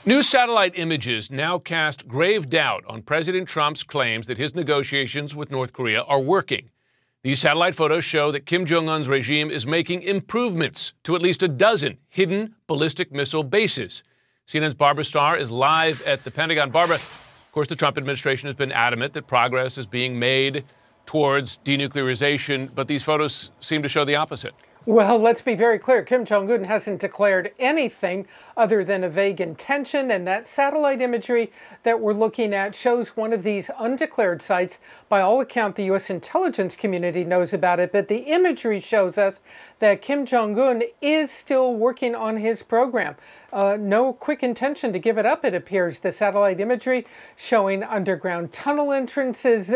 New satellite images now cast grave doubt on President Trump's claims that his negotiations with North Korea are working. These satellite photos show that Kim Jong-un's regime is making improvements to at least a dozen hidden ballistic missile bases. CNN's Barbara Starr is live at the Pentagon. Barbara, of course, the Trump administration has been adamant that progress is being made towards denuclearization, but these photos seem to show the opposite. Well, let's be very clear. Kim Jong-un hasn't declared anything other than a vague intention, and that satellite imagery that we're looking at shows one of these undeclared sites. By all accounts, the U.S. intelligence community knows about it, but the imagery shows us that Kim Jong-un is still working on his program. No quick intention to give it up, it appears. The satellite imagery showing underground tunnel entrances,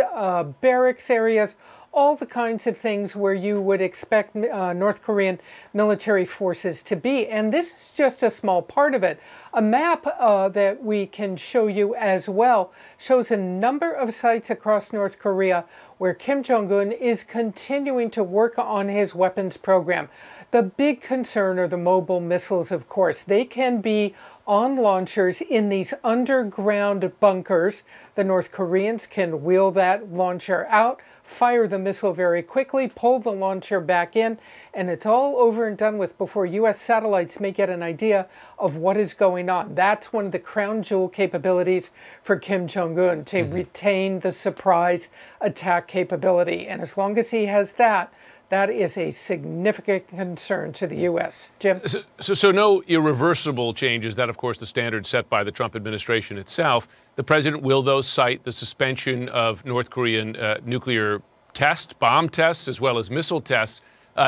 barracks areas, all the kinds of things where you would expect North Korean military forces to be. And this is just a small part of it. A map that we can show you as well shows a number of sites across North Korea where Kim Jong-un is continuing to work on his weapons program. The big concern are the mobile missiles, of course. They can be on launchers in these underground bunkers. The North Koreans can wheel that launcher out, fire the missile very quickly, pull the launcher back in, and it's all over and done with before U.S. satellites may get an idea of what is going on. That's one of the crown jewel capabilities for Kim Jong-un, to retain the surprise attack capability. And as long as he has that, that is a significant concern to the U.S. Jim? So no irreversible changes. That, of course, the standard set by the Trump administration itself. The president will, though, cite the suspension of North Korean nuclear tests, bomb tests, as well as missile tests.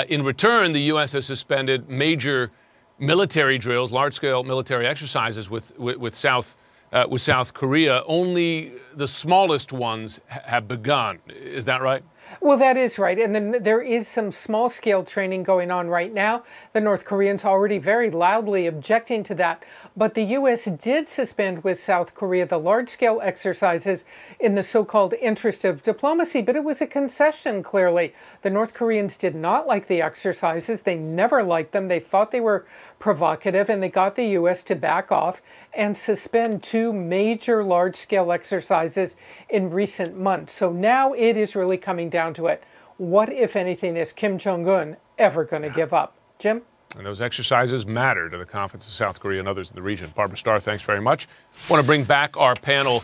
In return, the U.S. has suspended major military drills, large-scale military exercises with South Korea. Only the smallest ones have begun. Is that right? Well, that is right. And then there is some small-scale training going on right now. The North Koreans already very loudly objecting to that. But the U.S. did suspend with South Korea the large-scale exercises in the so-called interest of diplomacy. But it was a concession, clearly. The North Koreans did not like the exercises. They never liked them. They thought they were provocative, and they got the U.S. to back off and suspend two major large-scale exercises in recent months. So now it is really coming down to it. What, if anything, is Kim Jong-un ever going to give up? Jim? And those exercises matter to the confidence of South Korea and others in the region. Barbara Starr, thanks very much. I want to bring back our panel.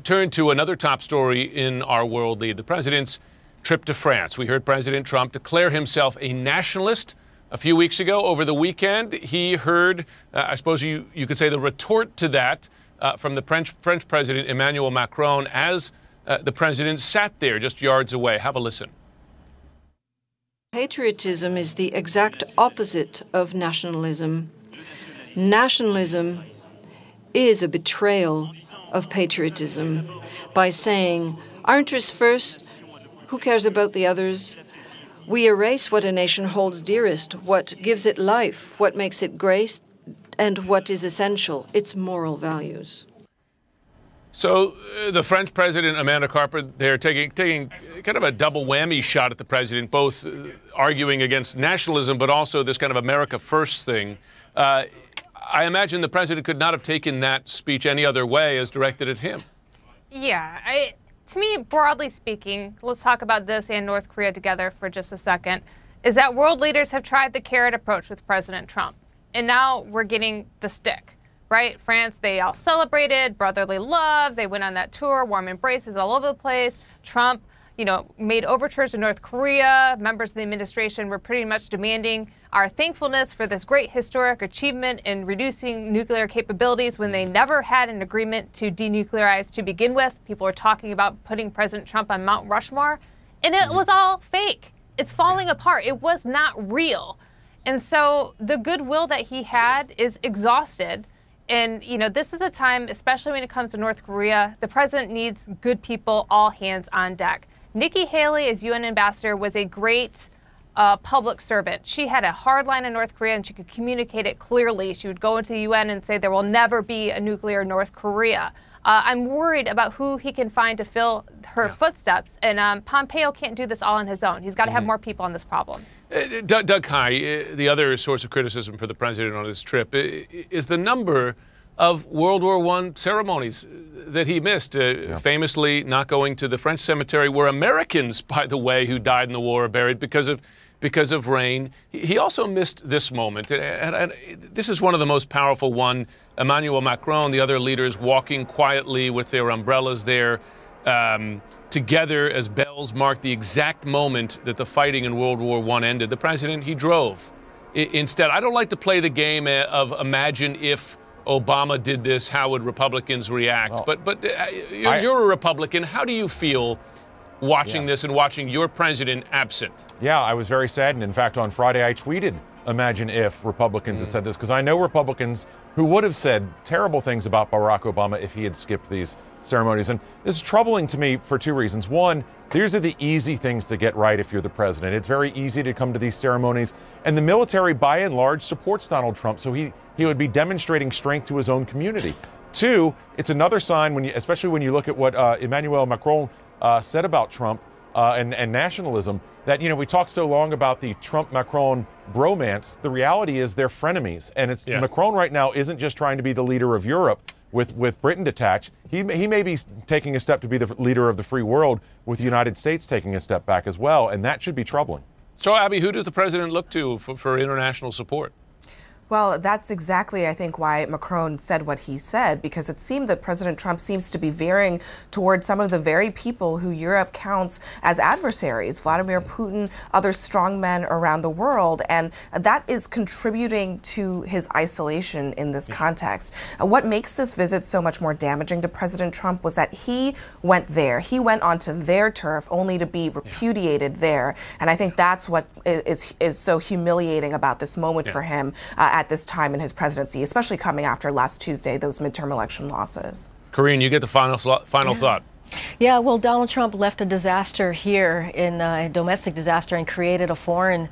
Turn to another top story in our world lead, the president's trip to France. We heard President Trump declare himself a nationalist a few weeks ago. Over the weekend, he heard, I suppose you could say, the retort to that from the French President Emmanuel Macron as the president sat there just yards away. Have a listen. Patriotism is the exact opposite of nationalism. Nationalism is a betrayal of patriotism by saying, our interests first, who cares about the others? We erase what a nation holds dearest, what gives it life, what makes it great, and what is essential, its moral values. So the French president, Amanda Carper, they're taking kind of a double whammy shot at the president, both arguing against nationalism, but also this kind of America First thing. I imagine the president could not have taken that speech any other way as directed at him. Yeah, to me, broadly speaking, let's talk about this and North Korea together for just a second, is that world leaders have tried the carrot approach with President Trump. And now we're getting the stick, right? France, they all celebrated brotherly love. They went on that tour, warm embraces all over the place. Trump, made overtures to North Korea. Members of the administration were pretty much demanding our thankfulness for this great historic achievement in reducing nuclear capabilities when they never had an agreement to denuclearize to begin with. People were talking about putting President Trump on Mount Rushmore, and it was all fake. It's falling apart. It was not real. And so the goodwill that he had is exhausted. And, this is a time, especially when it comes to North Korea, the president needs good people, all hands on deck. Nikki Haley, as UN ambassador, was a great public servant. She had a hard line in North Korea, and she could communicate it clearly. She would go into the UN and say there will never be a nuclear North Korea. I'm worried about who he can find to fill her footsteps. And Pompeo can't do this all on his own. He's got to have more people on this problem. Doug Heye, the other source of criticism for the president on his trip, is the number of World War I ceremonies that he missed, famously not going to the French cemetery where Americans, by the way, who died in the war are buried because of rain. He also missed this moment. And this is one of the most powerful one. Emmanuel Macron, the other leaders walking quietly with their umbrellas there together as bells marked the exact moment that the fighting in World War I ended. The president, he drove. Instead, I don't like to play the game of imagine if Obama did this, how would Republicans react? Well, but you're a Republican. How do you feel watching this and watching your president absent? Yeah, I was very saddened. In fact, on Friday, I tweeted, imagine if Republicans had said this, because I know Republicans who would have said terrible things about Barack Obama if he had skipped these ceremonies. And this is troubling to me for two reasons. One, these are the easy things to get right if you're the president. It's very easy to come to these ceremonies. And the military, by and large, supports Donald Trump. So he would be demonstrating strength to his own community. Two, it's another sign, especially when you look at what Emmanuel Macron said about Trump and nationalism, that, we talk so long about the Trump-Macron bromance. The reality is they're frenemies. And Macron right now isn't just trying to be the leader of Europe with Britain detached. He may be taking a step to be the leader of the free world, with the United States taking a step back as well. And that should be troubling. So, Abby, who does the president look to for international support? Well, that's exactly, I think, why Macron said what he said, because it seemed that President Trump seems to be veering towards some of the very people who Europe counts as adversaries, Vladimir Putin, other strongmen around the world, and that is contributing to his isolation in this context. What makes this visit so much more damaging to President Trump was that he went there. He went onto their turf only to be repudiated there, and I think that's what is so humiliating about this moment for him at this time in his presidency, especially coming after last Tuesday, those midterm election losses. Corinne, you get the final thought. Yeah, well, Donald Trump left a disaster here, in a domestic disaster, and created a foreign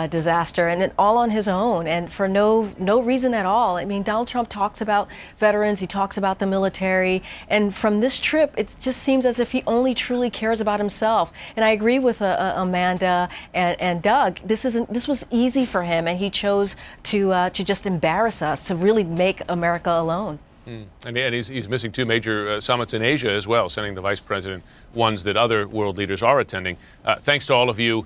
disaster, and all on his own, and for no reason at all. I mean, Donald Trump talks about veterans, he talks about the military, and from this trip, it just seems as if he only truly cares about himself. And I agree with Amanda and Doug. This was easy for him, and he chose to just embarrass us, to really make America alone. And he's missing two major summits in Asia as well, sending the vice president ones that other world leaders are attending. Thanks to all of you.